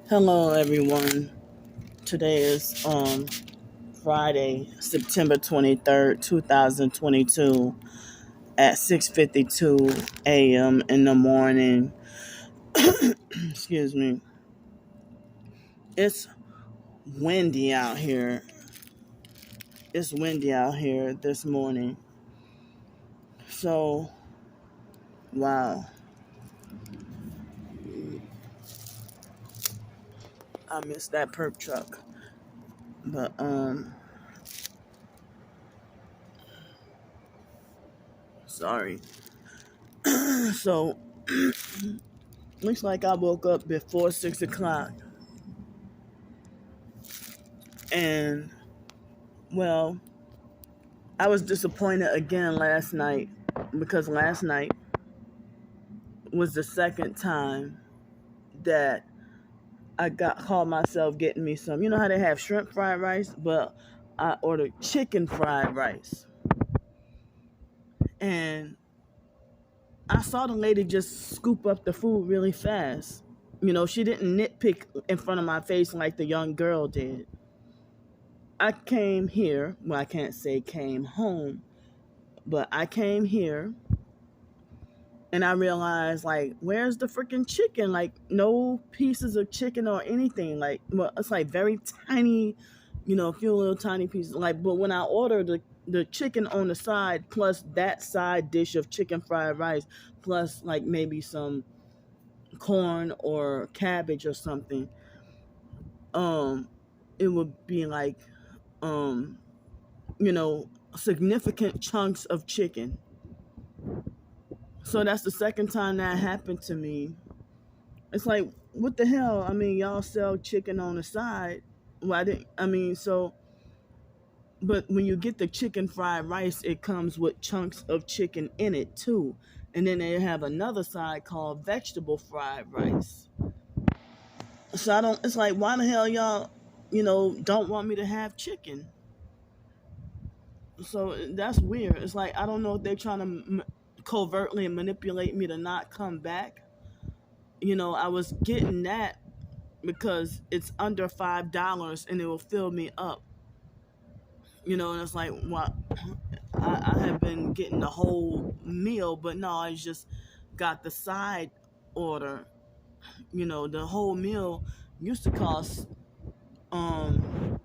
Hello everyone. Today is Friday, September 23rd, 2022 at 6:52 a.m. in the morning. Excuse me. It's windy out here. It's windy out here this morning. So, wow. I missed that perp truck. But sorry. So, looks like I woke up before 6 o'clock. And well, I was disappointed again last night because last night was the second time that I called myself getting me some. You know how they have shrimp fried rice, but I ordered chicken fried rice, and I saw the lady just scoop up the food really fast. You know, she didn't nitpick in front of my face like the young girl did. I came here. Well, I can't say came home, but I came here and I realized, like, where's the freaking chicken? Like, no pieces of chicken or anything. Like, well, it's like very tiny, a few little tiny pieces. Like, but when I ordered the chicken on the side, plus that side dish of chicken fried rice, plus like maybe some corn or cabbage or something, um, it would be like, um, significant chunks of chicken. So that's the second time that happened to me. It's like, what the hell? I mean, y'all sell chicken on the side. Why didn't I mean so? But when you get the chicken fried rice, it comes with chunks of chicken in it too, and then they have another side called vegetable fried rice. So I don't. It's like, why the hell y'all, don't want me to have chicken? So that's weird. It's like, I don't know if they're trying to covertly manipulate me to not come back. I was getting that because it's under $5 and it will fill me up. And it's like, well, I have been getting the whole meal, but no, I just got the side order. The whole meal used to cost, um,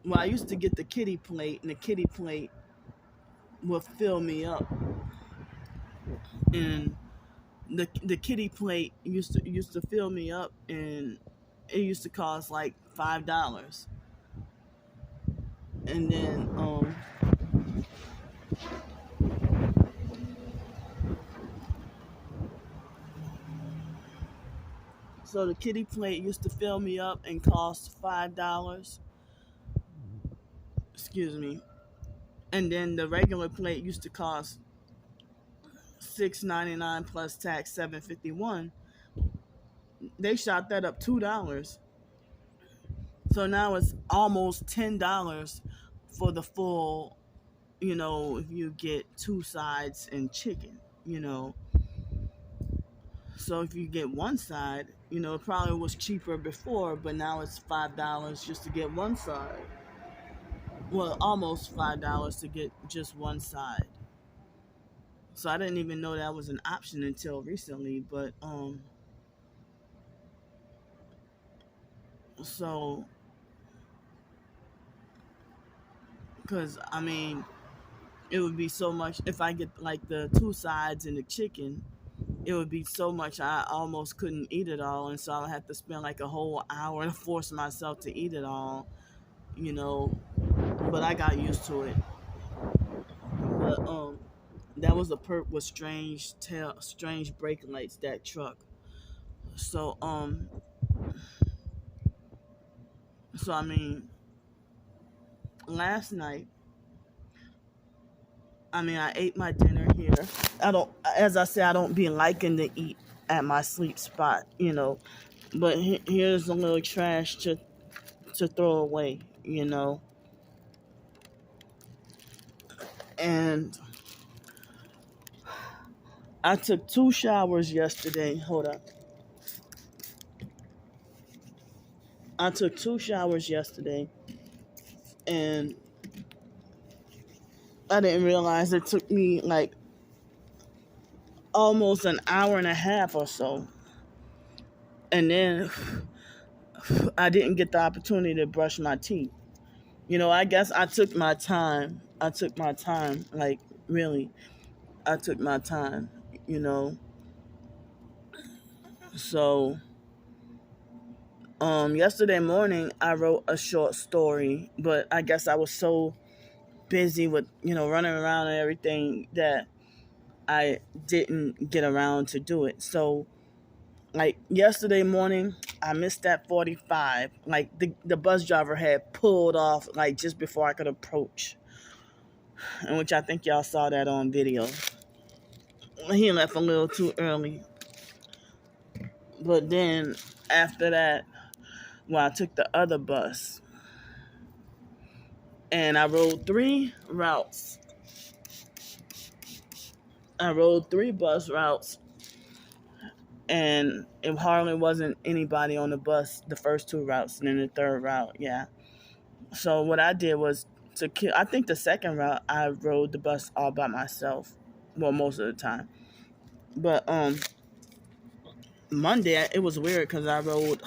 well, I used to get the kitty plate, and the kitty plate would fill me up, and the kitty plate used to fill me up, and it used to cost like $5, and then so the kitty plate used to fill me up and cost $5. Excuse me. And then the regular plate used to cost $6.99 plus tax $7.51. They shot that up $2. So now it's almost $10 for the full, if you get two sides and chicken, So if you get one side, it probably was cheaper before, but now it's $5 just to get one side. Well, almost $5 to get just one side. So I didn't even know that was an option until recently. But so because I mean, it would be so much if I get like the two sides and the chicken. It would be so much I almost couldn't eat it all, and so I would have to spend like a whole hour to force myself to eat it all. You know, but I got used to it. But that was a perk with strange brake lights. That truck. So I mean, last night, I ate my dinner here. I don't, as I said, I don't be liking to eat at my sleep spot. But here's a little trash to throw away. And I took two showers yesterday. Hold up. I took 2 showers yesterday, and I didn't realize it took me like almost an hour and a half or so. And then I didn't get the opportunity to brush my teeth. I guess I took my time. I took my time, like really, I took my time, you know. So, yesterday morning I wrote a short story, but I guess I was so busy with, running around and everything that I didn't get around to do it. So, like yesterday morning, I missed that 45. Like the bus driver had pulled off like just before I could approach, in which I think y'all saw that on video. He left a little too early. But then after that, I took the other bus and I rode 3 routes. I rode 3 bus routes, and it hardly wasn't anybody on the bus the first 2 routes, and then the third route, yeah. So what I did was to kill. I think the second route I rode the bus all by myself. Well, most of the time. But Monday it was weird because I rode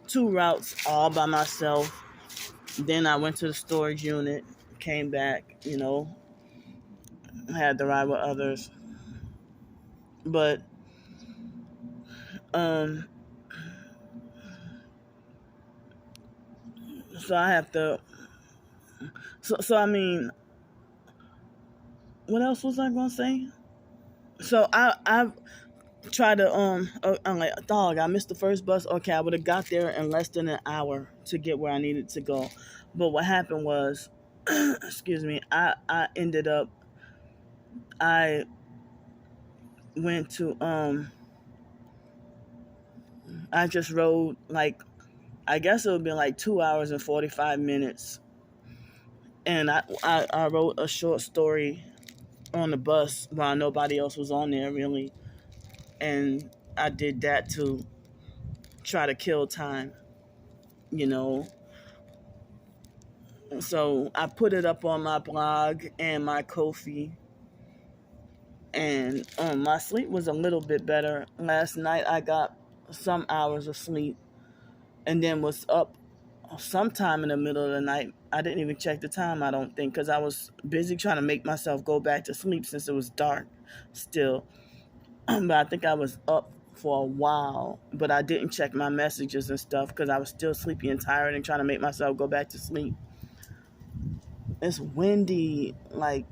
2 routes all by myself. Then I went to the storage unit, came back. Had to ride with others. But um, so I have to. So I mean, what else was I gonna say? So I try to I'm like, dog, I missed the first bus. Okay, I would have got there in less than an hour to get where I needed to go. But what happened was, excuse me, I ended up, I went to I just rode like, I guess it would be like 2 hours and 45 minutes, and I wrote a short story on the bus while nobody else was on there really, and I did that to try to kill time, you know. So I put it up on my blog and my Ko-fi, and my sleep was a little bit better. Last night I got some hours of sleep and then was up sometime in the middle of the night. I didn't even check the time, I don't think, because I was busy trying to make myself go back to sleep since it was dark still. But I think I was up for a while, but I didn't check my messages and stuff because I was still sleepy and tired and trying to make myself go back to sleep. It's windy, like,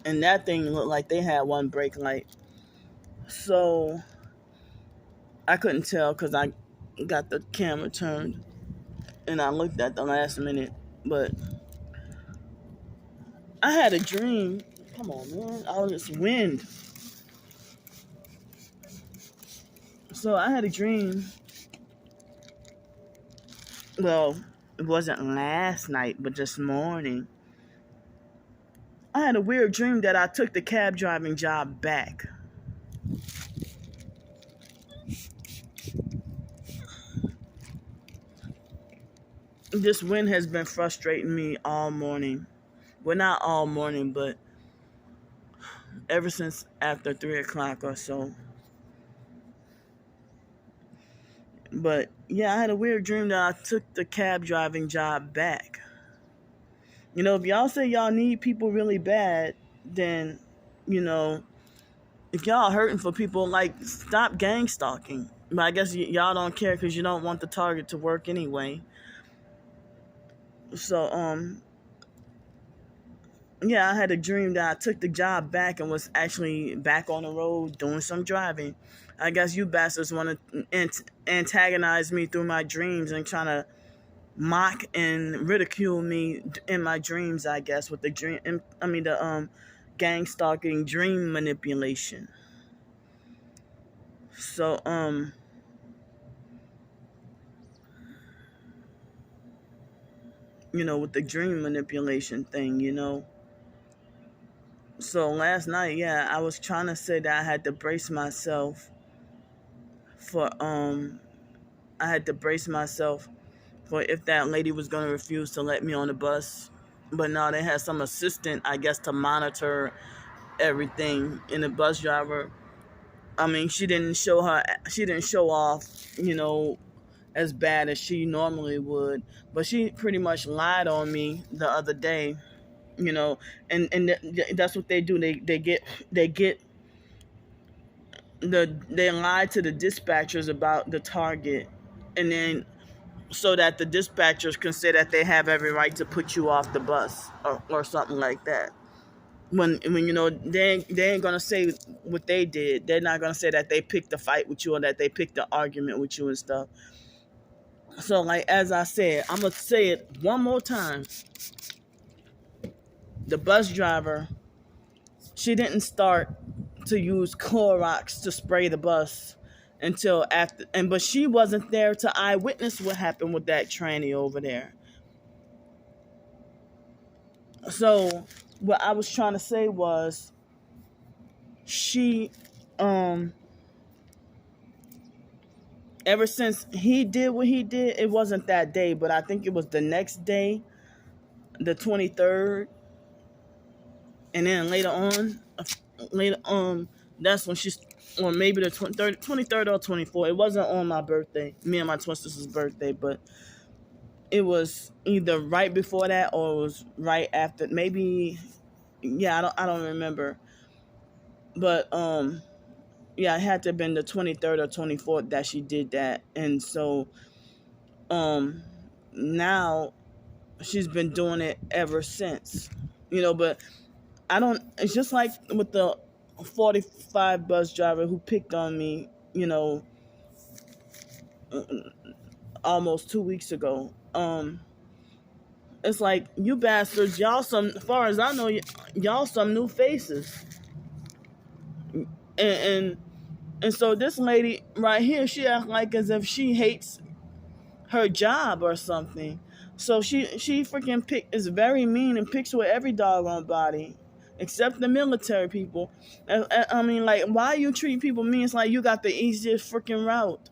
and that thing looked like they had one brake light. So I couldn't tell because I got the camera turned and I looked at the last minute. But I had a dream. Come on, man. All this wind. So I had a dream. Well, it wasn't last night, but this morning. I had a weird dream that I took the cab driving job back. This wind has been frustrating me all morning. Well, not all morning, but ever since after 3 o'clock or so. But yeah, I had a weird dream that I took the cab driving job back. If y'all say y'all need people really bad, then, you know, if y'all hurting for people, like, stop gang stalking. But I guess y'all don't care because you don't want the target to work anyway. So, yeah, I had a dream that I took the job back and was actually back on the road doing some driving. I guess you bastards want to antagonize me through my dreams and trying to mock and ridicule me in my dreams, I guess, with the gang stalking dream manipulation. So, with the dream manipulation thing. So last night, yeah, I was trying to say that I had to brace myself for I had to brace myself for if that lady was going to refuse to let me on the bus. But no, they had some assistant, I guess, to monitor everything. And the bus driver, I mean, she didn't show off, as bad as she normally would. But she pretty much lied on me the other day, you know, and that's what they do. They get they lie to the dispatchers about the target, and then so that the dispatchers can say that they have every right to put you off the bus or something like that. When they ain't gonna say what they did. They're not gonna say that they picked a fight with you or that they picked an argument with you and stuff. So like as I said, I'm gonna say it one more time. The bus driver, she didn't start to use Clorox to spray the bus until after, but she wasn't there to eyewitness what happened with that tranny over there. So what I was trying to say was she ever since he did what he did, it wasn't that day, but I think it was the next day, the 23rd, and then later that's when she's, or maybe the 23rd or 24th. It wasn't on my birthday, me and my twin sister's birthday, but it was either right before that or it was right after. Maybe, yeah, I don't remember, but yeah, it had to have been the 23rd or 24th that she did that, and so now she's been doing it ever since, but I don't. It's just like with the 45 bus driver who picked on me, almost 2 weeks ago. It's like, you bastards, y'all some, as far as I know, y'all some new faces, and and so this lady right here, she acts like as if she hates her job or something. So she freaking is very mean and picks with every doggone body, except the military people. I mean, like, why you treat people mean? It's like you got the easiest freaking route.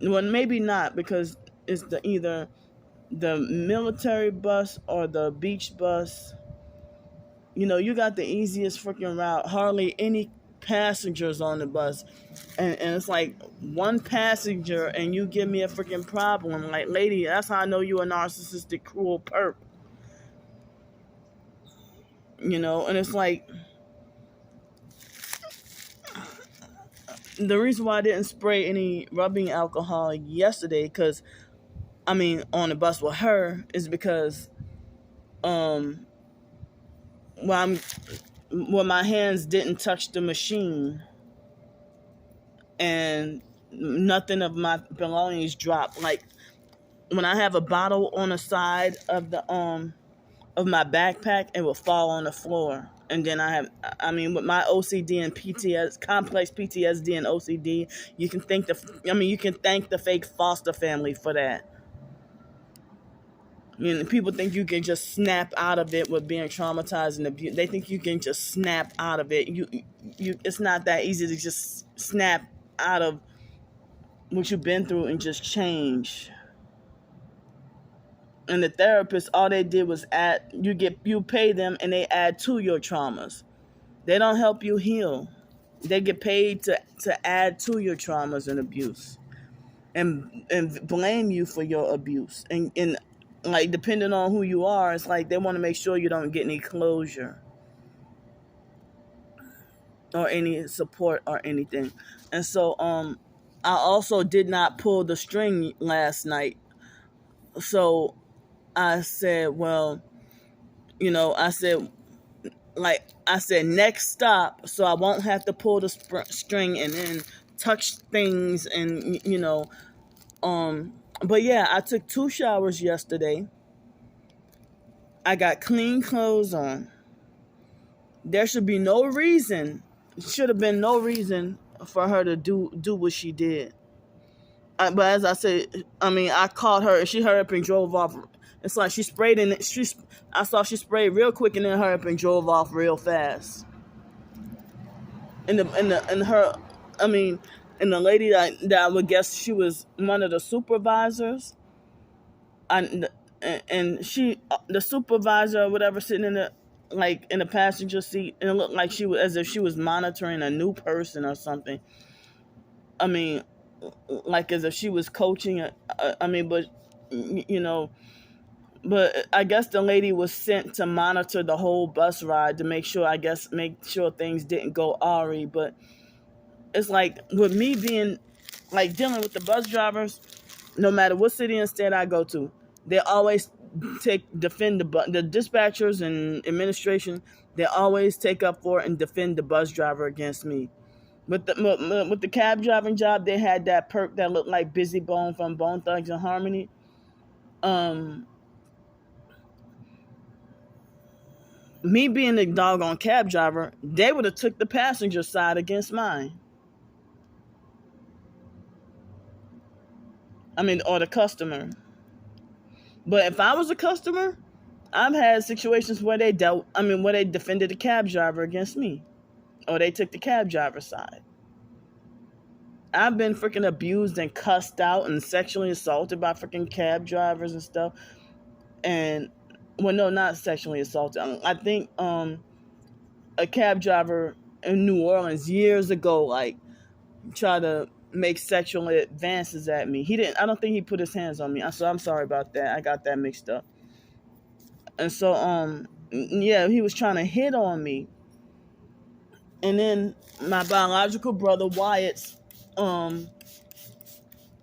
Well, maybe not, because it's either the military bus or the beach bus. You got the easiest freaking route. Hardly any passengers on the bus. And it's like one passenger and you give me a freaking problem. Like, lady, that's how I know you a narcissistic, cruel perp. And it's like, the reason why I didn't spray any rubbing alcohol yesterday, because, I mean, on the bus with her, is because, my hands didn't touch the machine and nothing of my belongings dropped. Like, when I have a bottle on the side of the of my backpack, it will fall on the floor. And then with my OCD and complex PTSD and OCD, you can thank the fake foster family for that. People think you can just snap out of it with being traumatized and abused. They think you can just snap out of it. It's not that easy to just snap out of what you've been through and just change. And the therapist, all they did was you pay them and they add to your traumas. They don't help you heal. They get paid to add to your traumas and abuse, and blame you for your abuse. And like, depending on who you are, it's like they want to make sure you don't get any closure or any support or anything. And so I also did not pull the string last night. So I said, well, I said next stop, so I won't have to pull the string and then touch things and but yeah, I took 2 showers yesterday. I got clean clothes on. There should have been no reason for her to do what she did. But as I said, I called her and she hurried up and drove off. It's like she sprayed in it. I saw she sprayed real quick and then hurried up and drove off real fast. And her, I mean, and the lady that I would guess she was one of the supervisors. And she, the supervisor or whatever, sitting in the like in the passenger seat, and it looked like she was as if she was monitoring a new person or something. I mean, like as if she was coaching. I mean, but you know, but I guess the lady was sent to monitor the whole bus ride to make sure. I guess make sure things didn't go awry. But it's like with me being like dealing with the bus drivers, no matter what city and state I go to, they always defend the dispatchers and administration. They always take up for and defend the bus driver against me. With the cab driving job, they had that perk that looked like Busy Bone from Bone Thugs and Harmony. Um, Me being the doggone cab driver, they would have took the passenger side against mine. I mean, or the customer. But if I was a customer, I've had situations where where they defended the cab driver against me, or they took the cab driver's side. I've been freaking abused and cussed out and sexually assaulted by freaking cab drivers and stuff. And well, no, not sexually assaulted. I think a cab driver in New Orleans years ago, like, tried to make sexual advances at me. He didn't. I don't think he put his hands on me. So I'm sorry about that. I got that mixed up. And so yeah, he was trying to hit on me. And then my biological brother Wyatt's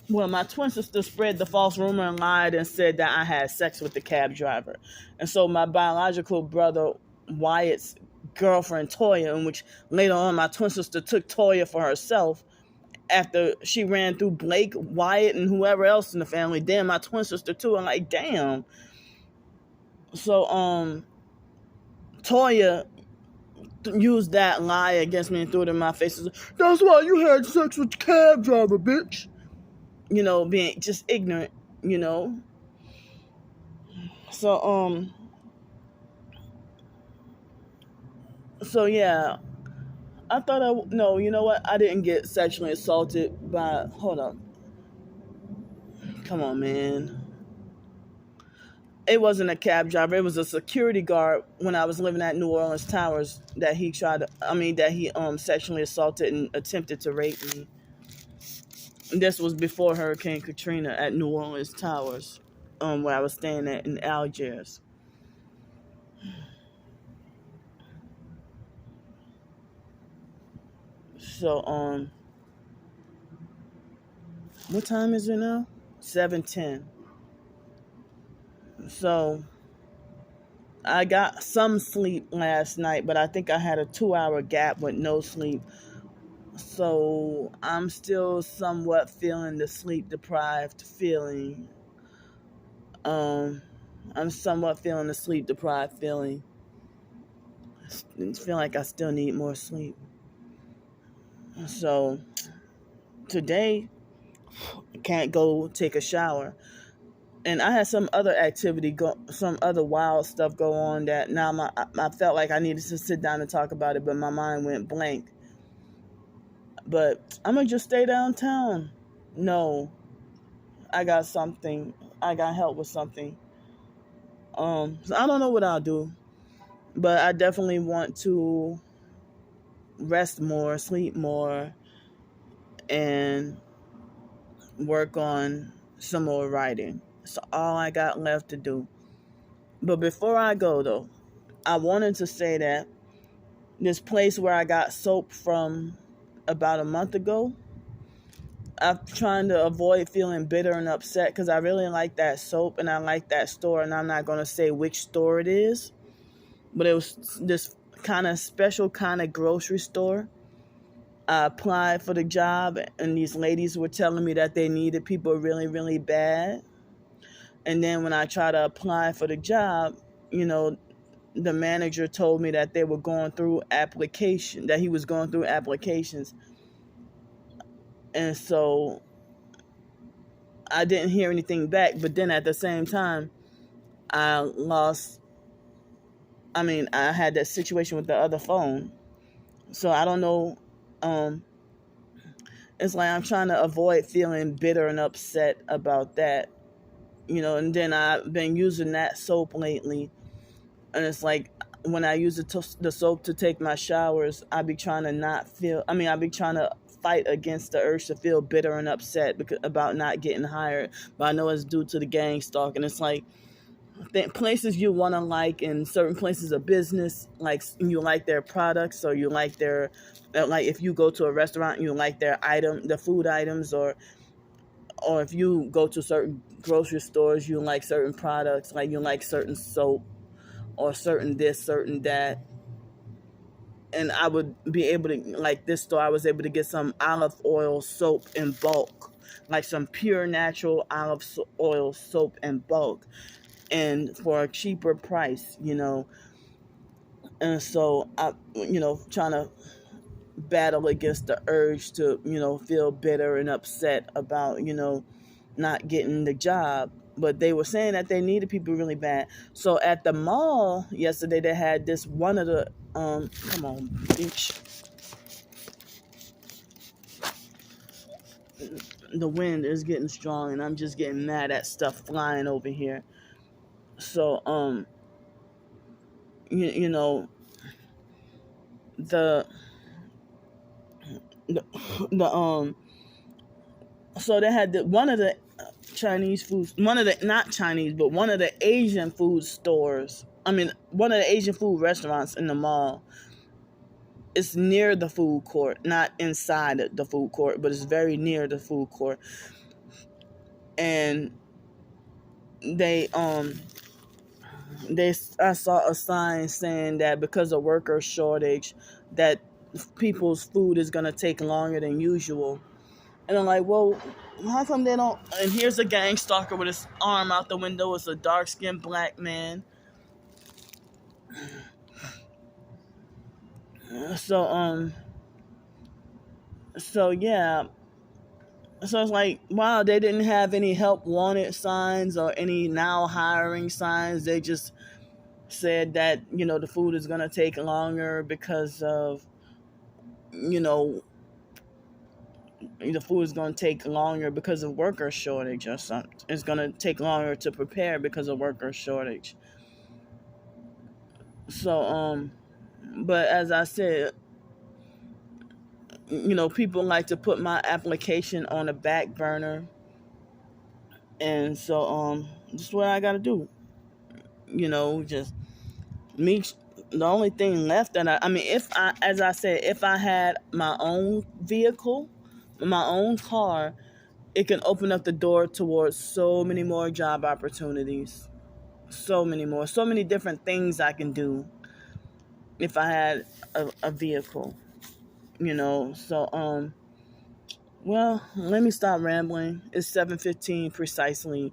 my twin sister spread the false rumor and lied and said that I had sex with the cab driver. And so my biological brother Wyatt's girlfriend Toya, in which later on my twin sister took Toya for herself after she ran through Blake, Wyatt, and whoever else in the family. Then my twin sister too. I'm like, damn. So Toya used that lie against me and threw it in my face. That's why you had sex with the cab driver, bitch. You know, being just ignorant, you know. So so yeah, I thought no, you know what? I didn't get sexually assaulted by. Hold on, come on, man. It wasn't a cab driver. It was a security guard when I was living at New Orleans Towers that he sexually assaulted and attempted to rape me. This was before Hurricane Katrina at New Orleans Towers, where I was staying at in Algiers. So what time is it now? 7:10. So I got some sleep last night, but I think I had a 2-hour gap with no sleep. So I'm still somewhat feeling the sleep deprived feeling. I'm somewhat feeling the sleep deprived feeling. I feel like I still need more sleep. So today, I can't go take a shower. And I had some other some other wild stuff go on that now I felt like I needed to sit down and talk about it, but my mind went blank. But I'm going to just stay downtown. No, I got something. I got help with something. So I don't know what I'll do, but I definitely want to rest more, sleep more, and work on some more writing. That's all I got left to do. But before I go, though, I wanted to say that this place where I got soap from about a month ago, I'm trying to avoid feeling bitter and upset because I really like that soap and I like that store, and I'm not going to say which store it is, but it was this kind of special kind of grocery store. I applied for the job, and these ladies were telling me that they needed people really, really bad. And then when I tried to apply for the job, you know, the manager told me that they were going through that he was going through applications. And so I didn't hear anything back. But then at the same time, I lost, I mean, I had that situation with the other phone. So I don't know. Um, it's like I'm trying to avoid feeling bitter and upset about that, and then I've been using that soap lately. And it's like when I use the soap to take my showers, I be trying to not feel, I be trying to fight against the urge to feel bitter and upset about not getting hired. But I know it's due to the gang stalk. And it's like, places you want to like in certain places of business, like you like their products, or you like their, like if you go to a restaurant and you like the food items, or if you go to certain grocery stores, you like certain products, like you like certain soap or certain this, certain that. And I would be able to, like this store, I was able to get some olive oil soap in bulk, like some pure natural oil soap in bulk, and for a cheaper price. And so trying to battle against the urge to, feel bitter and upset about, not getting the job. But they were saying that they needed people really bad. So at the mall yesterday, they had this one of the, come on, beach. The wind is getting strong, and I'm just getting mad at stuff flying over here. So, you know, the, the, the so they had one of the Chinese foods, one of the, not Chinese, but one of the Asian food stores. I mean, one of the Asian food restaurants in the mall. It's near the food court, not inside the food court, but it's very near the food court. And they I saw a sign saying that because of worker shortage, that people's food is gonna take longer than usual. And I'm like, well, how come they don't? And here's a gang stalker with his arm out the window. It's a dark skinned black man. So so yeah. So it's like, wow, they didn't have any help wanted signs or any now hiring signs. They just said that, the food is gonna take longer because of, you know, the food is gonna take longer because of worker shortage or something. It's gonna take longer to prepare because of worker shortage. So but as I said, people like to put my application on a back burner, and so this is what I gotta do. Just me. The only thing left that I mean, if I, as I said, if I had my own vehicle, my own car, it can open up the door towards so many more job opportunities, so many more, so many different things I can do if I had a vehicle. So well, let me stop rambling. It's 7:15 precisely.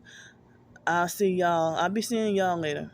I'll be seeing y'all later.